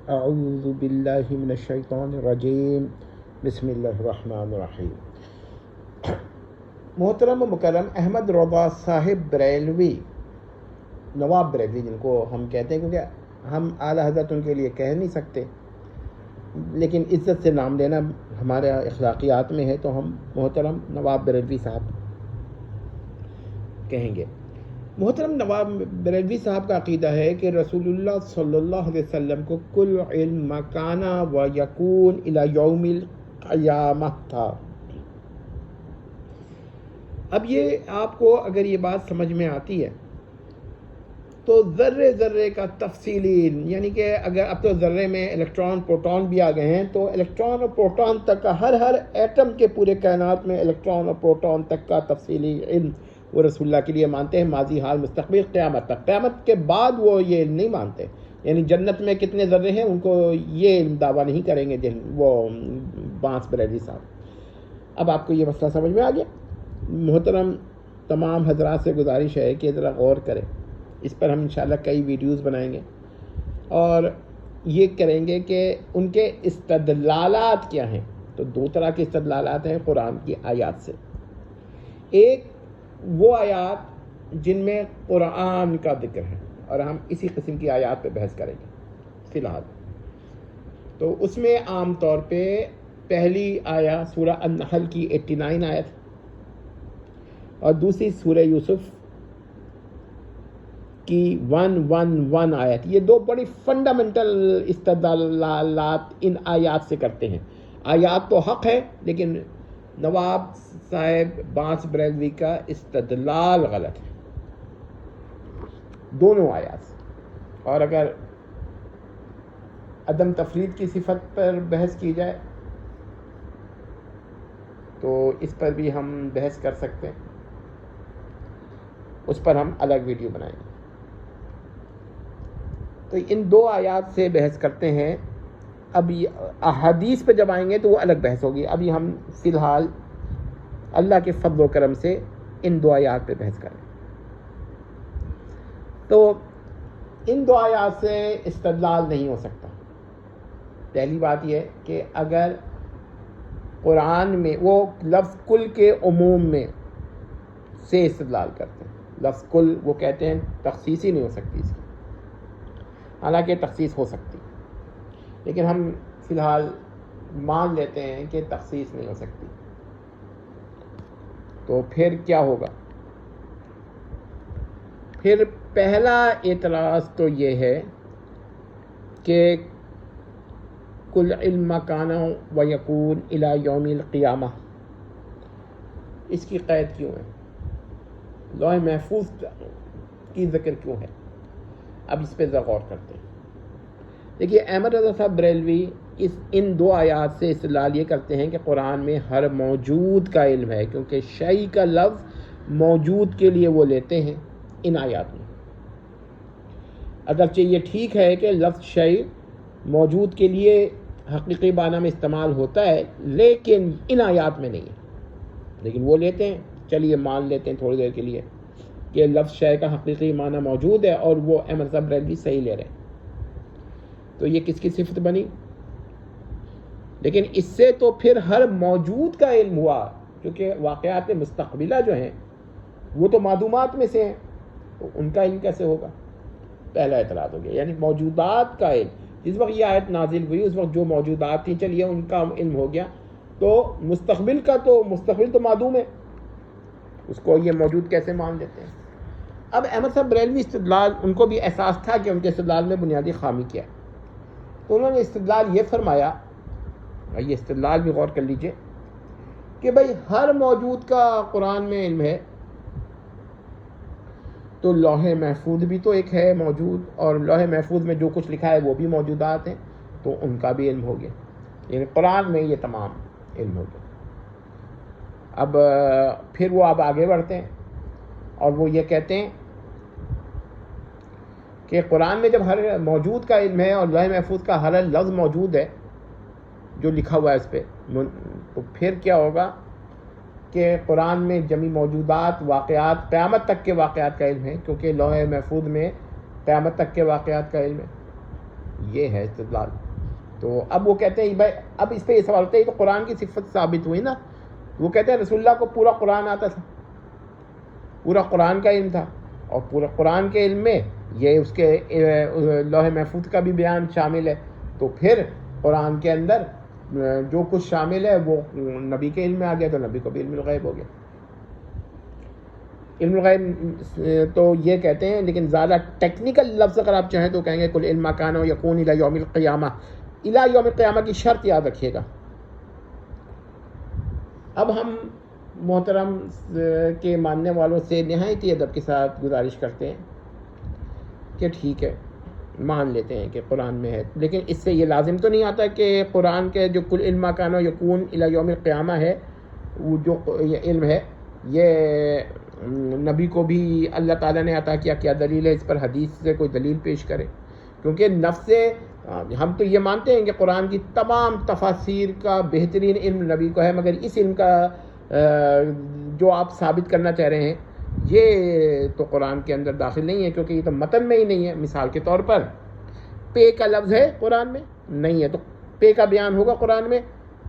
اعوذ باللہ من الشیطان الرجیم بسم اللہ الرحمن الرحیم۔ محترم و مکرم احمد رضا صاحب بریلوی، نواب بریلوی جن کو ہم کہتے ہیں، کیونکہ ہم اعلیٰ حضرت ان کے لیے کہہ نہیں سکتے، لیکن عزت سے نام لینا ہمارے اخلاقیات میں ہے، تو ہم محترم نواب بریلوی صاحب کہیں گے۔ محترم نواب بریلوی صاحب کا عقیدہ ہے کہ رسول اللہ صلی اللہ علیہ وسلم کو کل علم کان و یکون الی یوم القیامہ تھا۔ اب یہ آپ کو اگر یہ بات سمجھ میں آتی ہے تو ذرے ذرے کا تفصیلی، یعنی کہ اگر اب تو ذرے میں الیکٹران پروٹون بھی آ گئے ہیں، تو الیکٹران اور پروٹون تک کا ہر ایٹم کے پورے کائنات میں الیکٹران اور پروٹون تک کا تفصیلی علم وہ رسول اللہ کے لیے مانتے ہیں، ماضی حال مستقبل قیامت تک۔ قیامت کے بعد وہ یہ علم نہیں مانتے، یعنی جنت میں کتنے ذرے ہیں ان کو یہ علم دعویٰ نہیں کریں گے وہ بانس بریلوی صاحب۔ اب آپ کو یہ مسئلہ سمجھ میں آ گیا۔ محترم تمام حضرات سے گزارش ہے کہ ذرا غور کریں، اس پر ہم انشاءاللہ کئی ویڈیوز بنائیں گے اور یہ کریں گے کہ ان کے استدلالات کیا ہیں۔ تو دو طرح کے استدلالات ہیں قرآن کی آیات سے۔ ایک وہ آیات جن میں قرآن کا ذکر ہے، اور ہم اسی قسم کی آیات پہ بحث کریں گے فی الحال۔ تو اس میں عام طور پہ پہلی آیا سورہ النحل کی 89 آیت اور دوسری سورہ یوسف کی 111 آیت، یہ دو بڑی فنڈامنٹل استدلالات ان آیات سے کرتے ہیں۔ آیات تو حق ہے، لیکن نواب صاحب بانس بریلوی کا استدلال غلط ہے دونوں آیات سے۔ اور اگر عدم تفرید کی صفت پر بحث کی جائے تو اس پر بھی ہم بحث کر سکتے ہیں، اس پر ہم الگ ویڈیو بنائیں گے۔ تو ان دو آیات سے بحث کرتے ہیں۔ اب احادیث پہ جب آئیں گے تو وہ الگ بحث ہوگی۔ ابھی ہم فی الحال اللہ کے فضل و کرم سے ان دو آیات پہ بحث کریں۔ تو ان دو آیات سے استدلال نہیں ہو سکتا۔ پہلی بات یہ کہ اگر قرآن میں وہ لفظ کل کے عموم میں سے استدلال کرتے ہیں، لفظ کل وہ کہتے ہیں تخصیص ہی نہیں ہو سکتی اس کی، حالانکہ تخصیص ہو سکتی، لیکن ہم فی الحال مان لیتے ہیں کہ تخصیص نہیں ہو سکتی۔ تو پھر کیا ہوگا؟ پھر پہلا اعتراض تو یہ ہے کہ کل علم کان و یکون الی یوم القیامہ، اس کی قید کیوں ہے؟ لوح محفوظ کی ذکر کیوں ہے؟ اب اس پہ ذرا غور کرتے ہیں۔ دیکھیے احمد رضا صاحب بریلوی ان دو آیات سے استدلال یہ کرتے ہیں کہ قرآن میں ہر موجود کا علم ہے، کیونکہ شیء کا لفظ موجود کے لیے وہ لیتے ہیں ان آیات میں۔ اگرچہ یہ ٹھیک ہے کہ لفظ شیء موجود کے لیے حقیقی معنی میں استعمال ہوتا ہے، لیکن ان آیات میں نہیں ہے، لیکن وہ لیتے ہیں۔ چلیے مان لیتے ہیں تھوڑی دیر کے لیے کہ لفظ شیء کا حقیقی معنی موجود ہے، اور وہ احمد صاحب بریلوی صحیح لے رہے ہیں۔ تو یہ کس کی صفت بنی؟ لیکن اس سے تو پھر ہر موجود کا علم ہوا، کیونکہ واقعات مستقبلہ جو ہیں وہ تو معدومات میں سے ہیں، تو ان کا علم کیسے ہوگا؟ پہلا اعتراض ہو گیا، یعنی موجودات کا علم۔ جس وقت یہ آیت نازل ہوئی اس وقت جو موجودات تھیں، چلیے ان کا علم ہو گیا، تو مستقبل تو معدوم ہے، اس کو یہ موجود کیسے مان لیتے ہیں؟ اب احمد صاحب بریلوی استدلال، ان کو بھی احساس تھا کہ ان کے استدلال میں بنیادی خامی کیا ہے، تو انہوں نے استدلال یہ فرمایا، یہ استدلال بھی غور کر لیجئے، کہ بھئی ہر موجود کا قرآن میں علم ہے، تو لوح محفوظ بھی تو ایک ہے موجود، اور لوح محفوظ میں جو کچھ لکھا ہے وہ بھی موجودات ہیں، تو ان کا بھی علم ہو گیا، یعنی قرآن میں یہ تمام علم ہو گیا۔ اب پھر وہ اب آگے بڑھتے ہیں اور وہ یہ کہتے ہیں کہ قرآن میں جب ہر موجود کا علم ہے اور لوح محفوظ کا ہر لفظ موجود ہے جو لکھا ہوا ہے اس پہ، تو پھر کیا ہوگا کہ قرآن میں جمی موجودات واقعات قیامت تک کے واقعات کا علم ہے، کیونکہ لوح محفوظ میں قیامت تک کے واقعات کا علم ہے۔ یہ ہے استدلال. تو اب وہ کہتے ہیں بھائی اب اس پہ یہ سوال ہوتا ہے یہ تو قرآن کی صفت ثابت ہوئی نا. وہ کہتے ہیں رسول اللہ کو پورا قرآن آتا تھا, پورا قرآن کا علم تھا, اور پورا قرآن کے علم میں یہ اس کے لوح محفوظ کا بھی بیان شامل ہے. تو پھر قرآن کے اندر جو کچھ شامل ہے وہ نبی کے علم میں آ گیا, تو نبی کو بھی علم الغیب ہو گیا. علم الغیب تو یہ کہتے ہیں, لیکن زیادہ ٹیکنیکل لفظ اگر آپ چاہیں تو کہیں گے کل علم ما کان یکون الی یوم القیامہ. الی یوم القیامہ کی شرط یاد رکھیے گا. اب ہم محترم کے ماننے والوں سے نہایت ہی ادب کے ساتھ گزارش کرتے ہیں کہ ٹھیک ہے مان لیتے ہیں کہ قرآن میں ہے, لیکن اس سے یہ لازم تو نہیں آتا کہ قرآن کے جو کل علم ما کان یکون الی یوم القیامہ ہے, وہ جو علم ہے یہ نبی کو بھی اللہ تعالیٰ نے عطا کیا. کیا دلیل ہے اس پر؟ حدیث سے کوئی دلیل پیش کرے. کیونکہ نفس ہم تو یہ مانتے ہیں کہ قرآن کی تمام تفاسیر کا بہترین علم نبی کو ہے, مگر اس علم کا جو آپ ثابت کرنا چاہ رہے ہیں یہ تو قرآن کے اندر داخل نہیں ہے, کیونکہ یہ تو متن میں ہی نہیں ہے. مثال کے طور پر پے کا لفظ ہے قرآن میں نہیں ہے, تو پے کا بیان ہوگا قرآن میں؟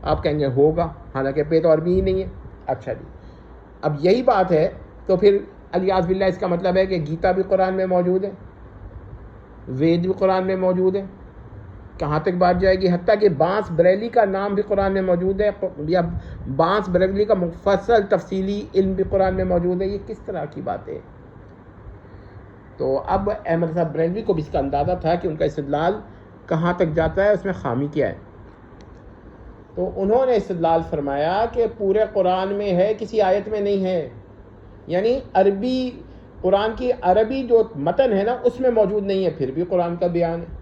آپ کہیں گے ہوگا, حالانکہ پے تو عربی ہی نہیں ہے. اچھا جی, اب یہی بات ہے تو پھر الیاذ باللہ اس کا مطلب ہے کہ گیتا بھی قرآن میں موجود ہے, وید بھی قرآن میں موجود ہے. کہاں تک بات جائے گی؟ حتیٰ کہ بانس بریلی کا نام بھی قرآن میں موجود ہے, یا بانس بریلی کا مفصل تفصیلی علم بھی قرآن میں موجود ہے. یہ کس طرح کی بات ہے؟ تو اب احمد صاحب بریلوی کو بھی اس کا اندازہ تھا کہ ان کا استدلال کہاں تک جاتا ہے, اس میں خامی کیا ہے. تو انہوں نے استدلال فرمایا کہ پورے قرآن میں ہے, کسی آیت میں نہیں ہے. یعنی عربی قرآن کی عربی جو متن ہے نا اس میں موجود نہیں ہے, پھر بھی قرآن کا بیان ہے.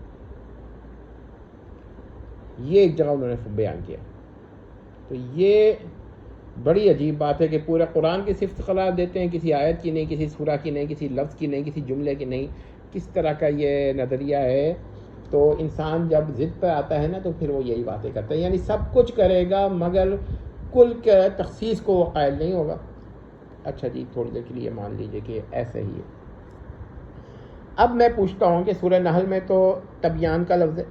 یہ ایک جگہ انہوں نے بیان کیا. تو یہ بڑی عجیب بات ہے کہ پورے قرآن کی صفت قرار دیتے ہیں, کسی آیت کی نہیں, کسی سورہ کی نہیں, کسی لفظ کی نہیں, کسی جملے کی نہیں. کس طرح کا یہ نظریہ ہے؟ تو انسان جب ضد پہ آتا ہے نا تو پھر وہ یہی باتیں کرتا ہے, یعنی سب کچھ کرے گا مگر کل کے تخصیص کو وہ قائل نہیں ہوگا. اچھا جی, تھوڑی دیر کے لیے مان لیجئے کہ ایسا ہی ہے. اب میں پوچھتا ہوں کہ سورہ نحل میں تو تبیان کا لفظ ہے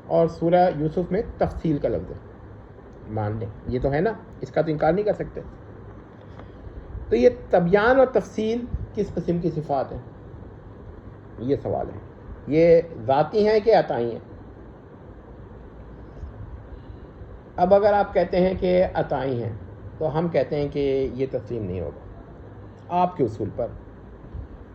اور سورہ یوسف میں تفصیل کا لفظ ہے, مان لیں یہ تو ہے نا, اس کا تو انکار نہیں کر سکتے. تو یہ تبیان اور تفصیل کس قسم کی صفات ہیں؟ یہ سوال ہے. یہ ذاتی ہیں کہ عطائی ہیں؟ اب اگر آپ کہتے ہیں کہ عطائی ہیں تو ہم کہتے ہیں کہ یہ تسلیم نہیں ہوگا آپ کے اصول پر.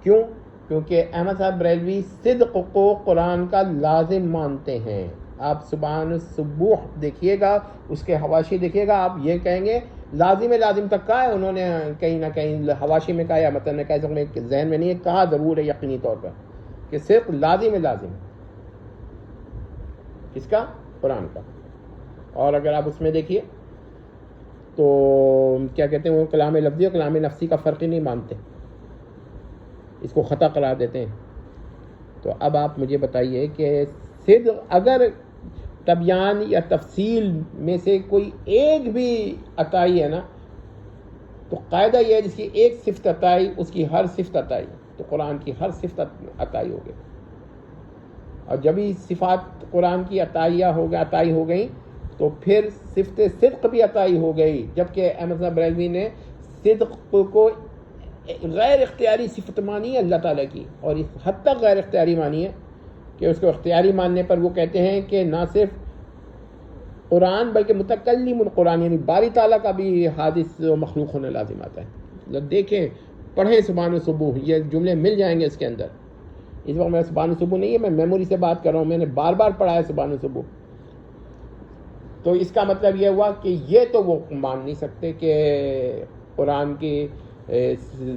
کیوں؟ کیونکہ احمد صاحب بریلوی صدق کو قرآن کا لازم مانتے ہیں. آپ سبحان السبوح دیکھیے گا, اس کے حواشی دیکھیے گا, آپ یہ کہیں گے لازم تک کہا ہے انہوں نے, کہیں نہ کہیں حواشی میں کہا یا متن میں کہا, میں ذہن میں نہیں ہے, کہا ضرور ہے یقینی طور پر کہ صرف لازم کس کا؟ قرآن کا. اور اگر آپ اس میں دیکھیے تو کیا کہتے ہیں, وہ کلام لفظی اور کلام نفسی کا فرق ہی نہیں مانتے, اس کو خطا قرار دیتے ہیں. تو اب آپ مجھے بتائیے کہ صدق اگر تبیان یا تفصیل میں سے کوئی ایک بھی عطائی ہے نا, تو قاعدہ یہ ہے جس کی ایک صفت عطائی اس کی ہر صفت عطائی, تو قرآن کی ہر صفت عطائی ہو گئی. اور جب ہی صفات قرآن کی عطائی ہو گئی تو پھر صفت صدق بھی عطائی ہو گئی. جبکہ احمد صاحب بریلوی نے صدق کو غیر اختیاری صفت مانی ہے اللہ تعالیٰ کی, اور اس حد تک غیر اختیاری مانی ہے کہ اس کو اختیاری ماننے پر وہ کہتے ہیں کہ نہ صرف قرآن بلکہ متکلم القرآن, یعنی باری تعالیٰ کا بھی حادث و مخلوق ہونا لازم آتا ہے. دیکھیں, پڑھیں سبحان الصبح, یہ جملے مل جائیں گے اس کے اندر. اس وقت میرا سبحان الصبح نہیں ہے, میں میموری سے بات کر رہا ہوں, میں نے بار بار پڑھا ہے سبحان الصبح. تو اس کا مطلب یہ ہوا کہ یہ تو وہ مان نہیں سکتے کہ قرآن کی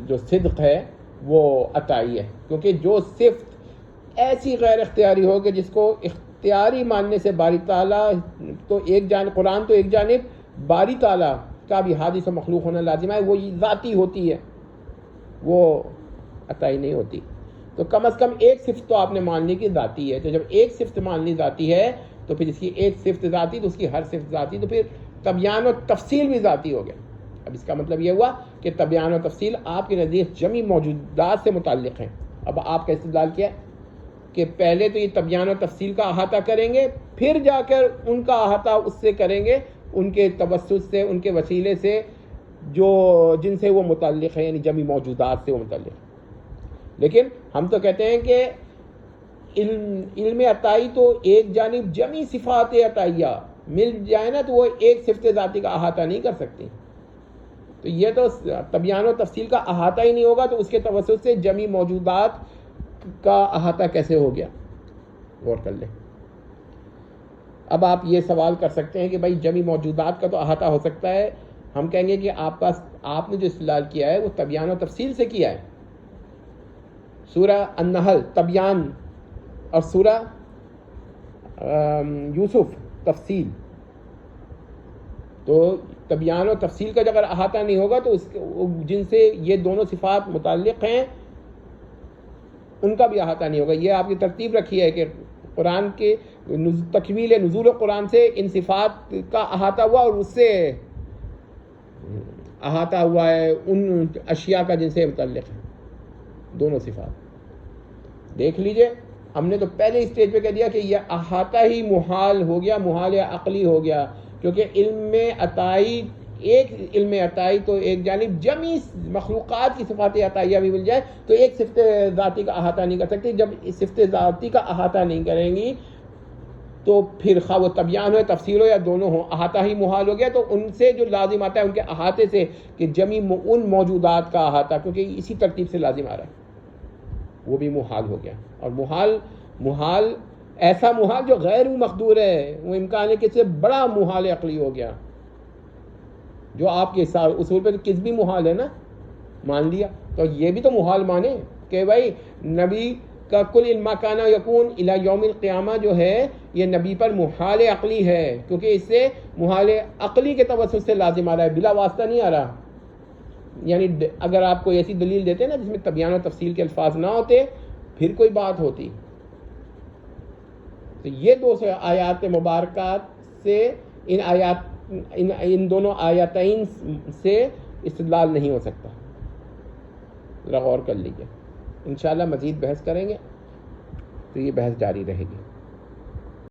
جو صدق ہے وہ عطائی ہے, کیونکہ جو صفت ایسی غیر اختیاری ہو کہ جس کو اختیاری ماننے سے باری تعالیٰ تو ایک جانب, قرآن تو ایک جانب, باری تعالیٰ کا بھی حادث و مخلوق ہونا لازم ہے, وہ ذاتی ہوتی ہے, وہ عطائی نہیں ہوتی. تو کم از کم ایک صفت تو آپ نے مان لی کہ ذاتی ہے. تو جب ایک صفت مان لی ذاتی ہے تو پھر اس کی ایک صفت ذاتی تو اس کی ہر صفت ذاتی, تو پھر تبیان و تفصیل بھی ذاتی ہو گیا. اب اس کا مطلب یہ ہوا کہ تبیان و تفصیل آپ کے نزدیک جمی موجودات سے متعلق ہیں. اب آپ کا استدلال کیا ہے؟ کہ پہلے تو یہ تبیان و تفصیل کا احاطہ کریں گے، پھر جا کر ان کا احاطہ اس سے کریں گے، ان کے توسط سے، ان کے وسیلے سے جو جن سے وہ متعلق ہے، یعنی جمی موجودات سے وہ متعلق ہے۔ لیکن ہم تو کہتے ہیں کہ علم عطائی تو ایک جانب جمی صفات عطائیہ مل جائے نا تو وہ ایک صفت ذاتی کا احاطہ نہیں کر سکتی، تو یہ تو تبیان و تفصیل کا احاطہ ہی نہیں ہوگا تو اس کے توسط سے جمی موجودات کا احاطہ کیسے ہو گیا؟ غور کر لیں۔ اب آپ یہ سوال کر سکتے ہیں کہ بھائی جمی موجودات کا تو احاطہ ہو سکتا ہے، ہم کہیں گے کہ آپ نے جو استدلال کیا ہے وہ تبیان و تفصیل سے کیا ہے۔ سورہ النحل تبیان اور سورہ یوسف تفصیل، تو تبیان و تفصیل کا اگر احاطہ نہیں ہوگا تو جن سے یہ دونوں صفات متعلق ہیں ان کا بھی احاطہ نہیں ہوگا۔ یہ آپ کی ترتیب رکھی ہے کہ قرآن کے تکمیل نزول قرآن سے ان صفات کا احاطہ ہوا اور اس سے احاطہ ہوا ہے ان اشیاء کا جن سے متعلق ہے، دونوں صفات۔ دیکھ لیجئے، ہم نے تو پہلے اسٹیج پہ کہہ دیا کہ یہ احاطہ ہی محال ہو گیا، محال عقلی ہو گیا، کیونکہ علم عطائی ایک علم عطائی تو ایک جانب جمی مخلوقات کی صفات عطائیہ بھی مل جائے تو ایک صفت ذاتی کا احاطہ نہیں کر سکتی۔ جب صفت ذاتی کا احاطہ نہیں کریں گی تو پھر خواہ وہ تبیان ہو تفصیل ہو یا دونوں ہو، احاطہ ہی محال ہو گیا۔ تو ان سے جو لازم آتا ہے ان کے احاطے سے کہ جمی ان موجودات کا احاطہ، کیونکہ اسی ترتیب سے لازم آ رہا ہے، وہ بھی محال ہو گیا۔ اور محال ایسا محال جو غیر مقدور ہے، وہ امکان ہے کہ اس سے بڑا محال عقلی ہو گیا، جو آپ کے اصول پہ تو کذبی محال ہے نا، مان لیا تو یہ بھی تو محال مانے کہ بھائی نبی کا کل علم کان یکون الی یوم القیامہ جو ہے یہ نبی پر محال عقلی ہے، کیونکہ اس سے محال عقلی کے توسط سے لازم آ رہا ہے، بلا واسطہ نہیں آ رہا۔ یعنی اگر آپ کوئی ایسی دلیل دیتے نا جس میں تبیان و تفصیل کے الفاظ نہ ہوتے پھر کوئی بات ہوتی۔ تو یہ دو آیات مبارکات سے ان دونوں آیتین سے استدلال نہیں ہو سکتا۔ ذرا غور کر لیجیے، انشاءاللہ مزید بحث کریں گے تو یہ بحث جاری رہے گی۔